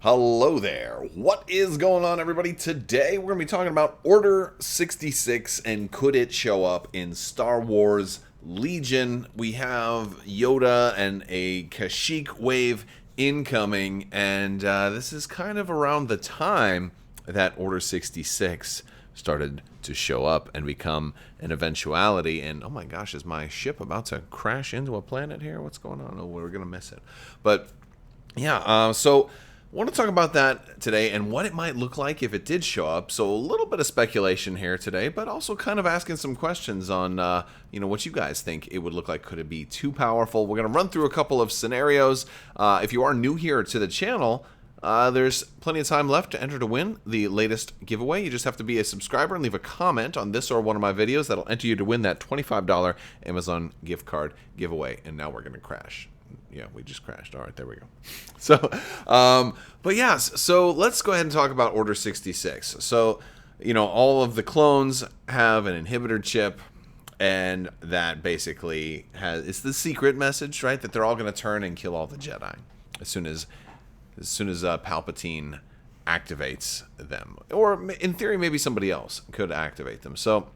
Hello there. What is going on, everybody? Today we're going to be talking about Order 66 and could it show up in Star Wars Legion. We have Yoda and a Kashyyyk wave incoming, and this is kind of around the time that Order 66 started to show up and become an eventuality. And oh my gosh, is my ship about to crash into a planet here? What's going on? Oh, we're going to miss it. But yeah, so I want to talk about that today and what it might look like if it did show up. So a little bit of speculation here today, but also kind of asking some questions on, what you guys think it would look like. Could it be too powerful? We're going to run through a couple of scenarios. If you are new here to the channel, there's plenty of time left to enter to win the latest giveaway. You just have to be a subscriber and leave a comment on this or one of my videos. That'll enter you to win that $25 Amazon gift card giveaway. And now we're going to crash. Yeah, we just crashed. All right, there we go. So, but yeah, so let's go ahead and talk about Order 66. So, all of the clones have an inhibitor chip, and that basically it's the secret message, right? That they're all going to turn and kill all the Jedi as soon as Palpatine activates them. Or in theory, maybe somebody else could activate them. So,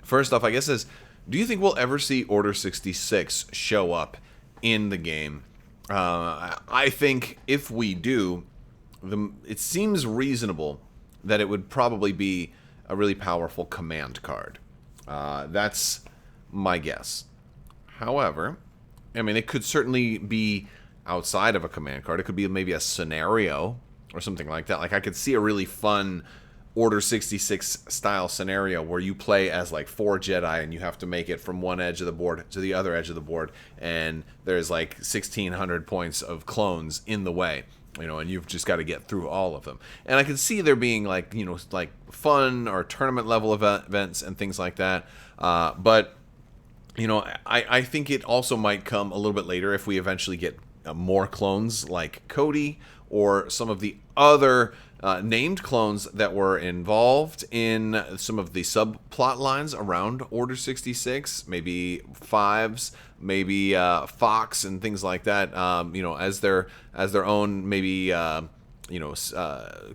first off, I guess do you think we'll ever see Order 66 show up in the game? I think if we do, it seems reasonable that it would probably be a really powerful command card. That's my guess. However, I mean, it could certainly be outside of a command card. It could be maybe a scenario or something like that. Like, I could see a really fun Order 66 style scenario where you play as like 4 Jedi and you have to make it from one edge of the board to the other edge of the board, and there's like 1,600 points of clones in the way, and you've just got to get through all of them. And I can see there being like fun or tournament level events and things like that. But I think it also might come a little bit later if we eventually get more clones like Cody or some of the other named clones that were involved in some of the subplot lines around Order 66, maybe Fives, maybe Fox and things like that. As their own maybe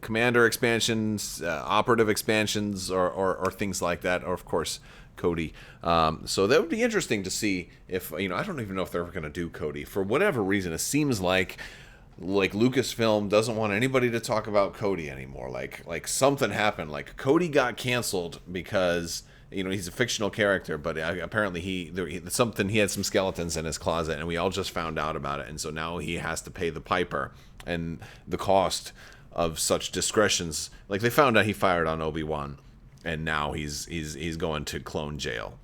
commander expansions, operative expansions, or things like that, or of course Cody. So that would be interesting to see if I don't even know if they're ever going to do Cody for whatever reason. It seems like Lucasfilm doesn't want anybody to talk about Cody anymore. Like something happened. Like Cody got canceled because he's a fictional character, but apparently he had some skeletons in his closet, and we all just found out about it, and so now he has to pay the piper and the cost of such discretions. Like, they found out he fired on Obi-Wan, and now he's going to clone jail.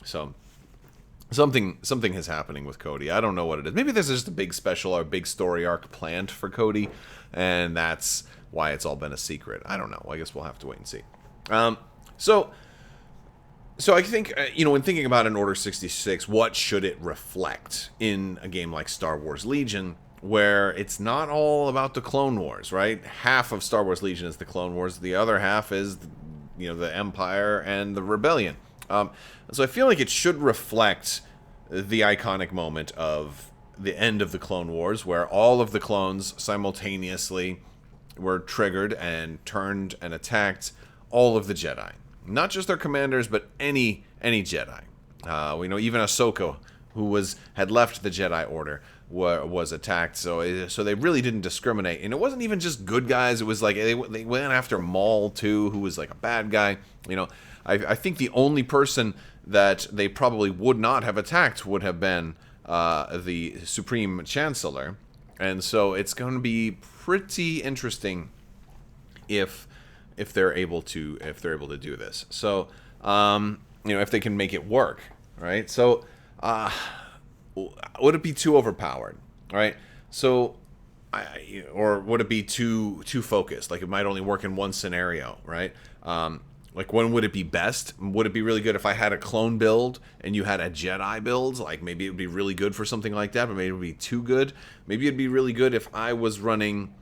So Something is happening with Cody. I don't know what it is. Maybe there's just a big special or big story arc planned for Cody, and that's why it's all been a secret. I don't know. I guess we'll have to wait and see. So I think, when thinking about an Order 66, what should it reflect in a game like Star Wars Legion, where it's not all about the Clone Wars, right? Half of Star Wars Legion is the Clone Wars. The other half is, the Empire and the Rebellion. So I feel like it should reflect the iconic moment of the end of the Clone Wars, where all of the clones simultaneously were triggered and turned and attacked all of the Jedi. Not just their commanders, but any Jedi. We know even Ahsoka, who had left the Jedi Order, was attacked. So they really didn't discriminate. And it wasn't even just good guys. It was like they went after Maul, too, who was like a bad guy. I think the only person that they probably would not have attacked would have been the Supreme Chancellor. And so it's going to be pretty interesting if they're able to do this. So if they can make it work, right? So would it be too overpowered, right? So or would it be too focused? Like, it might only work in one scenario, right? Like, when would it be best? Would it be really good if I had a clone build and you had a Jedi build? Like, maybe it would be really good for something like that, but maybe it would be too good. Maybe it'd be really good if I was running,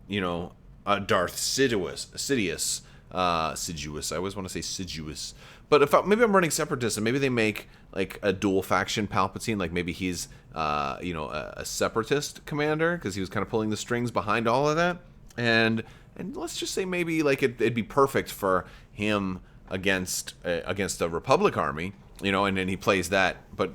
a Darth Sidious. I always want to say Sidious. But if maybe I'm running Separatists, and maybe they make like a dual faction Palpatine, like maybe he's a Separatist commander because he was kind of pulling the strings behind all of that, and let's just say maybe like it'd be perfect for him against a Republic army, and then he plays that, but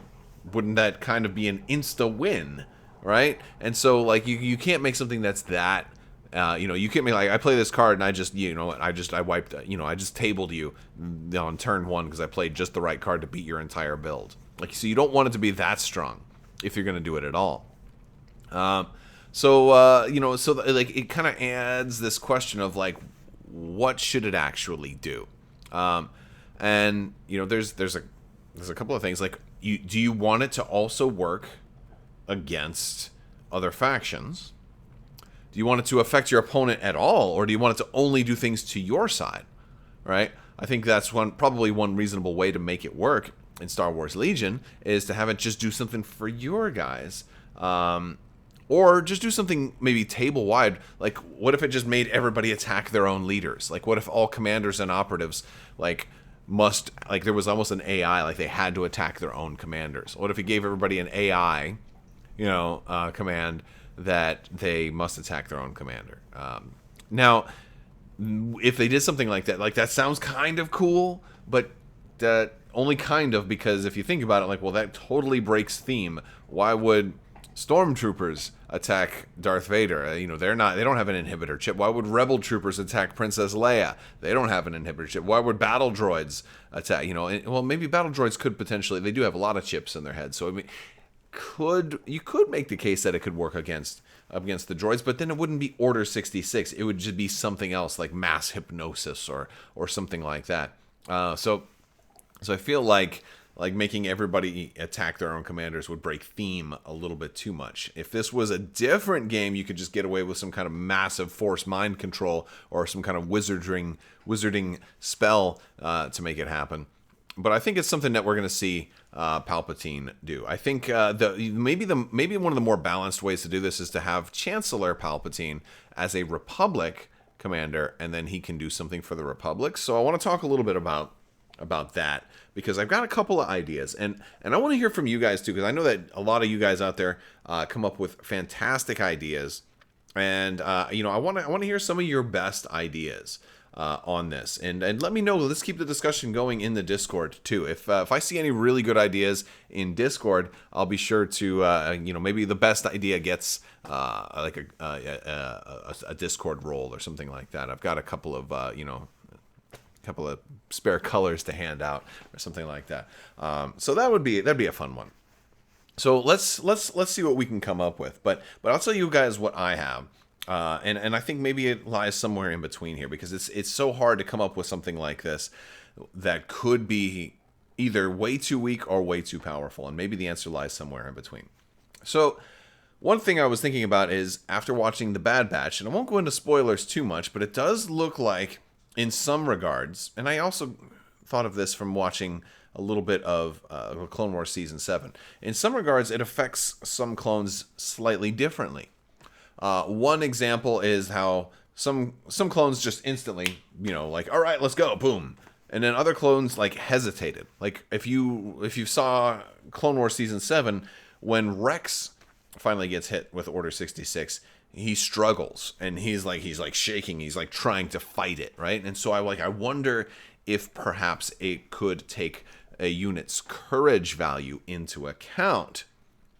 wouldn't that kind of be an insta win, right? And so like you can't make something that's that. You can't be like, I play this card and I just, I wiped, I just tabled you on turn 1 because I played just the right card to beat your entire build. Like, so you don't want it to be that strong if you're going to do it at all. Like it kind of adds this question of like, what should it actually do? And there's a couple of things like, do you want it to also work against other factions? Do you want it to affect your opponent at all, or do you want it to only do things to your side, right? I think that's probably one reasonable way to make it work in Star Wars Legion is to have it just do something for your guys, or just do something maybe table-wide. Like, what if it just made everybody attack their own leaders? Like, what if all commanders and operatives, there was almost an AI, like they had to attack their own commanders? What if it gave everybody an AI, command that they must attack their own commander? Now, if they did something like that sounds kind of cool, but that only kind of, because if you think about it, like, well, that totally breaks theme. Why would stormtroopers attack Darth Vader? They don't have an inhibitor chip. Why would rebel troopers attack Princess Leia? They don't have an inhibitor chip. Why would battle droids attack? Well, maybe battle droids could potentially. They do have a lot of chips in their head, so I mean, you could make the case that it could work against the droids, but then it wouldn't be Order 66. It would just be something else, like mass hypnosis or something like that. So I feel like making everybody attack their own commanders would break theme a little bit too much. If this was a different game, you could just get away with some kind of massive force mind control or some kind of wizarding spell to make it happen. But I think it's something that we're going to see Palpatine do. I think maybe one of the more balanced ways to do this is to have Chancellor Palpatine as a Republic commander, and then he can do something for the Republic. So I want to talk a little bit about that, because I've got a couple of ideas, and I want to hear from you guys too, because I know that a lot of you guys out there come up with fantastic ideas, and I want to hear some of your best ideas on this, and let me know. Let's keep the discussion going in the Discord too. If I see any really good ideas in Discord, I'll be sure to maybe the best idea gets a Discord role or something like that. I've got a couple of spare colors to hand out or something like that. So that'd be a fun one. So let's see what we can come up with. But I'll tell you guys what I have. And I think maybe it lies somewhere in between here, because it's so hard to come up with something like this that could be either way too weak or way too powerful, and maybe the answer lies somewhere in between. So one thing I was thinking about is, after watching The Bad Batch, and I won't go into spoilers too much, but it does look like, in some regards, and I also thought of this from watching a little bit of Clone Wars Season 7, in some regards it affects some clones slightly differently. One example is how some clones just instantly, like, all right, let's go, boom. And then other clones like hesitated. Like if you saw Clone Wars Season 7, when Rex finally gets hit with Order 66, he struggles and he's like shaking. He's like trying to fight it, right? And so I wonder if perhaps it could take a unit's courage value into account.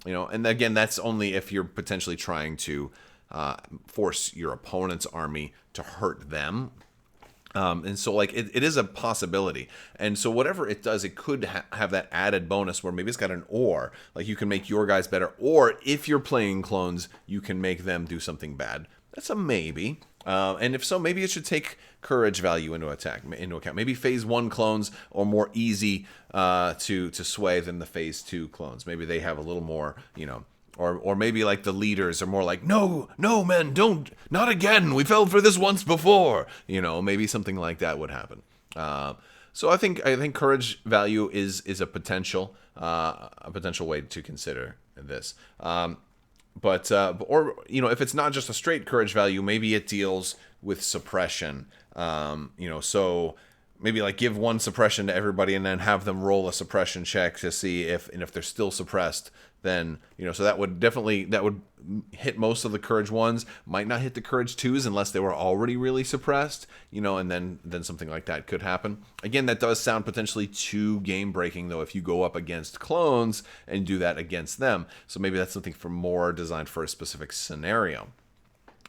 And again, that's only if you're potentially trying to force your opponent's army to hurt them. And so it is a possibility. And so whatever it does, it could have that added bonus where maybe it's got an or, like you can make your guys better, or if you're playing clones, you can make them do something bad. That's a maybe. And if so, maybe it should take courage value into account. Maybe phase 1 clones are more easy to sway than the phase 2 clones. Maybe they have a little more, or maybe like the leaders are more like, no, men, don't, not again. We fell for this once before. Maybe something like that would happen. So I think courage value is a potential way to consider this. But if it's not just a straight courage value, maybe it deals with suppression. So maybe like give one suppression to everybody and then have them roll a suppression check to see if they're still suppressed, then so that would hit most of the courage ones, might not hit the courage twos unless they were already really suppressed, and then something like that could happen. Again, that does sound potentially too game breaking though if you go up against clones and do that against them. So maybe that's something for more designed for a specific scenario.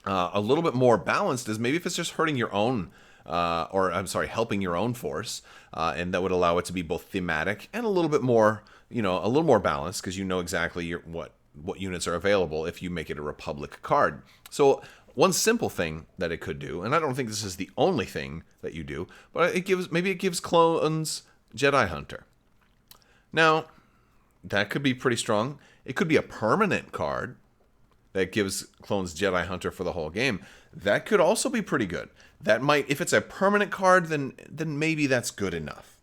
A little bit more balanced is maybe if it's just hurting your own helping your own force, and that would allow it to be both thematic and a little bit more, a little more balanced, because exactly what units are available if you make it a Republic card. So one simple thing that it could do, and I don't think this is the only thing that you do, but it gives clones Jedi Hunter. Now, that could be pretty strong. It could be a permanent card that gives clones Jedi Hunter for the whole game. That could also be pretty good. That might, if it's a permanent card, then maybe that's good enough.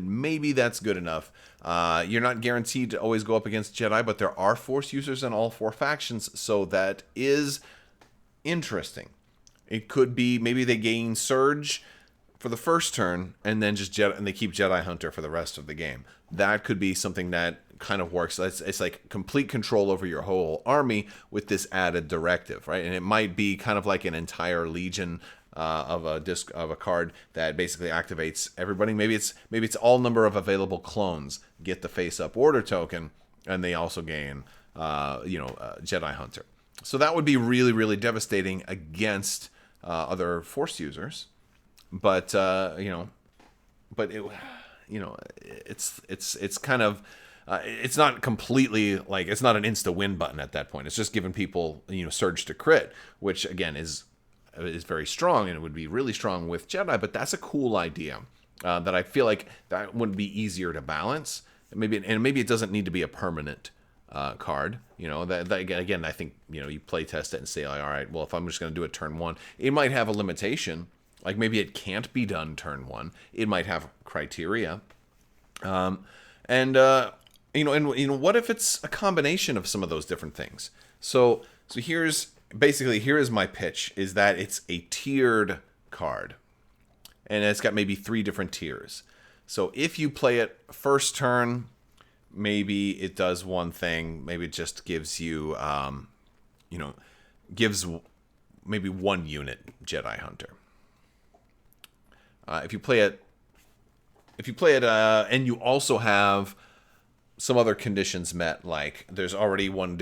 You're not guaranteed to always go up against Jedi, but there are Force users in all 4 factions, so that is interesting. It could be maybe they gain Surge for the first turn, and then and they keep Jedi Hunter for the rest of the game. That could be something that kind of works. It's like complete control over your whole army with this added directive, right? And it might be kind of like an entire legion of a card that basically activates everybody. Maybe it's all number of available clones get the face up order token, and they also gain Jedi Hunter. So that would be really, really devastating against other Force users. But it's kind of it's not completely like, it's not an insta win button at that point. It's just giving people surge to crit, which again is very strong, and it would be really strong with Jedi. But that's a cool idea that I feel like that would be easier to balance. Maybe it doesn't need to be a permanent card. That again, I think you play test it and say, like, all right, well, if I'm just going to do it turn 1, it might have a limitation. Like maybe it can't be done turn 1. It might have criteria. What if it's a combination of some of those different things? So here is my pitch, is that it's a tiered card, and it's got maybe 3 different tiers. So if you play it first turn, maybe it does one thing. Maybe it just gives you, gives maybe 1 unit Jedi Hunter. If you play it, and you also have some other conditions met, like there's already one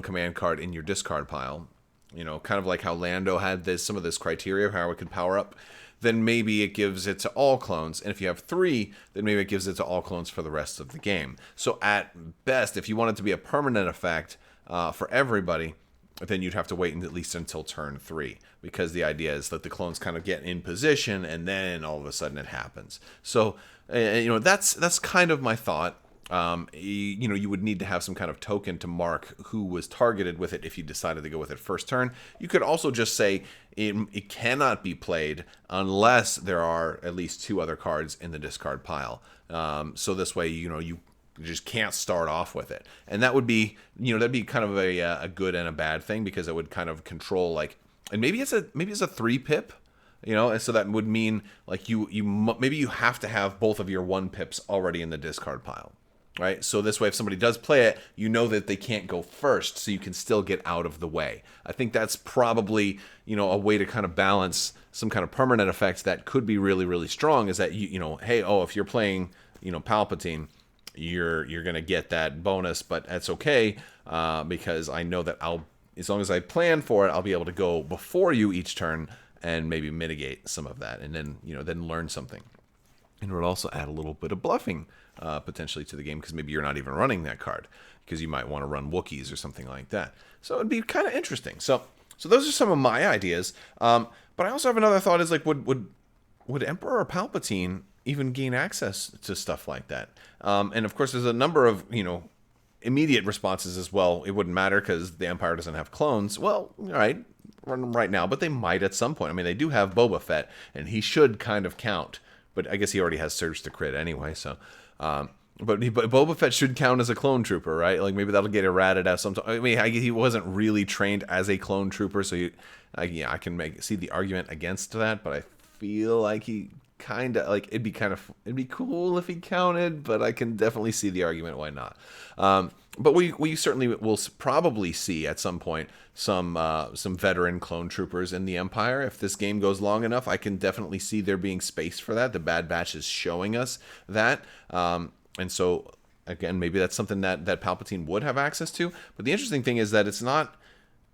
command card in your discard pile, kind of like how Lando had some of this criteria of how it could power up, then maybe it gives it to all clones. And if you have 3, then maybe it gives it to all clones for the rest of the game. So at best, if you want it to be a permanent effect for everybody, then you'd have to wait at least until turn 3, because the idea is that the clones kind of get in position and then all of a sudden it happens. So, that's kind of my thought. You would need to have some kind of token to mark who was targeted with it if you decided to go with it first turn. You could also just say it cannot be played unless there are at least 2 other cards in the discard pile. So this way, you just can't start off with it. And that would be, that'd be kind of a good and a bad thing, because it would kind of control, like, and maybe it's a 3 pip. And so that would mean like maybe you have to have both of your 1 pips already in the discard pile, right? So this way, if somebody does play it, that they can't go first, so you can still get out of the way. I think that's probably, a way to kind of balance some kind of permanent effects that could be really, really strong, is that if you're playing, Palpatine, you're going to get that bonus, but that's okay, because I know that as long as I plan for it, I'll be able to go before you each turn and maybe mitigate some of that, and then then learn something. And it would also add a little bit of bluffing potentially to the game, because maybe you're not even running that card, because you might want to run Wookiees or something like that. So it'd be kind of interesting. So those are some of my ideas. But I also have another thought, is like, would Emperor Palpatine even gain access to stuff like that? And of course, there's a number of immediate responses as well. It wouldn't matter because the Empire doesn't have clones. Well, all right. Right now, but they might at some point. I mean, they do have Boba Fett, and he should kind of count, but I guess he already has Surge to crit anyway. So, but Boba Fett should count as a clone trooper, right? Like maybe that'll get errated out sometime. I mean, he wasn't really trained as a clone trooper, so I can see the argument against that, but I feel like he kind of like it'd be cool if he counted, but I can definitely see the argument why not. But we certainly will probably see at some point some veteran clone troopers in the Empire. If this game goes long enough, I can definitely see there being space for that. The Bad Batch is showing us that, and so again, maybe that's something that Palpatine would have access to. But the interesting thing is that it's not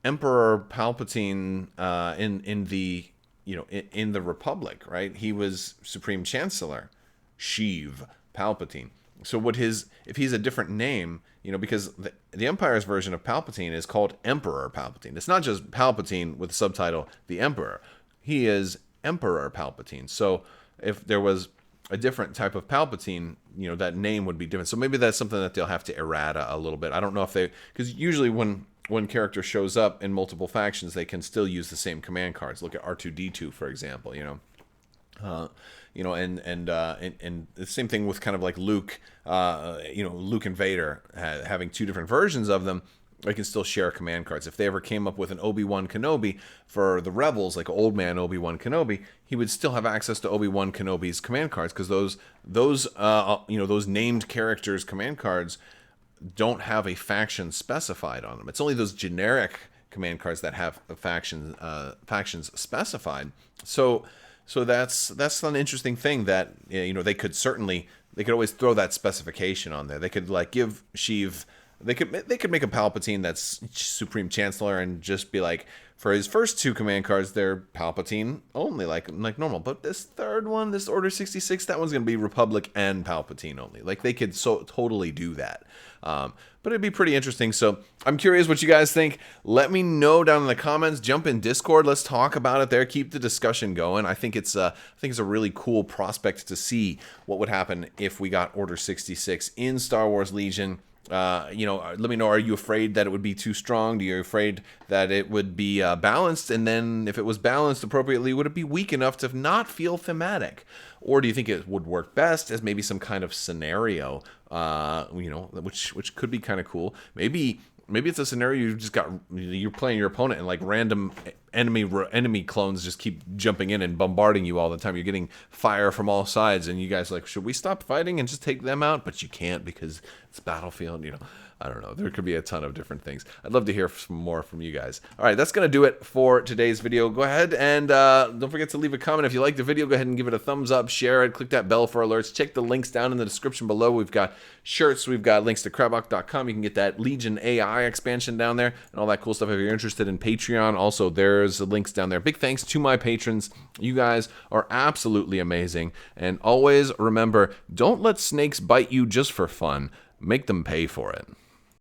Emperor Palpatine in the Republic, right? He was Supreme Chancellor Sheev Palpatine. So if he's a different name, because the Empire's version of Palpatine is called Emperor Palpatine. It's not just Palpatine with the subtitle The Emperor. He is Emperor Palpatine. So if there was a different type of Palpatine, that name would be different. So maybe that's something that they'll have to errata a little bit. I don't know if because usually when character shows up in multiple factions, they can still use the same command cards. Look at R2D2, for example, and the same thing with kind of like Luke, Luke and Vader having two different versions of them. They can still share command cards. If they ever came up with an Obi-Wan Kenobi for the Rebels, like old man Obi-Wan Kenobi, he would still have access to Obi-Wan Kenobi's command cards, because those named characters' command cards don't have a faction specified on them. It's only those generic command cards that have factions specified. So that's an interesting thing that they could always throw that specification on there. They could like give Sheev. They could make a Palpatine that's Supreme Chancellor and just be like, for his first two command cards, they're Palpatine only, like normal. But this third one, this Order 66, that one's going to be Republic and Palpatine only. Like, they could totally do that. But it'd be pretty interesting. So I'm curious what you guys think. Let me know down in the comments. Jump in Discord. Let's talk about it there. Keep the discussion going. I think it's a really cool prospect to see what would happen if we got Order 66 in Star Wars Legion. Let me know, are you afraid that it would be too strong? Are you afraid that it would be balanced? And then if it was balanced appropriately, would it be weak enough to not feel thematic? Or do you think it would work best as maybe some kind of scenario, which could be kind of cool? Maybe it's a scenario you're playing your opponent and like random enemy clones just keep jumping in and bombarding you all the time. You're getting fire from all sides, and you guys are like, should we stop fighting and just take them out? But you can't, because it's Battlefield. I don't know. There could be a ton of different things. I'd love to hear some more from you guys. All right, that's going to do it for today's video. Go ahead and don't forget to leave a comment. If you liked the video, go ahead and give it a thumbs up, share it, click that bell for alerts. Check the links down in the description below. We've got shirts. We've got links to Crabbok.com. You can get that Legion AI expansion down there and all that cool stuff. If you're interested in Patreon, also there's links down there. Big thanks to my patrons. You guys are absolutely amazing. And always remember, don't let snakes bite you just for fun. Make them pay for it.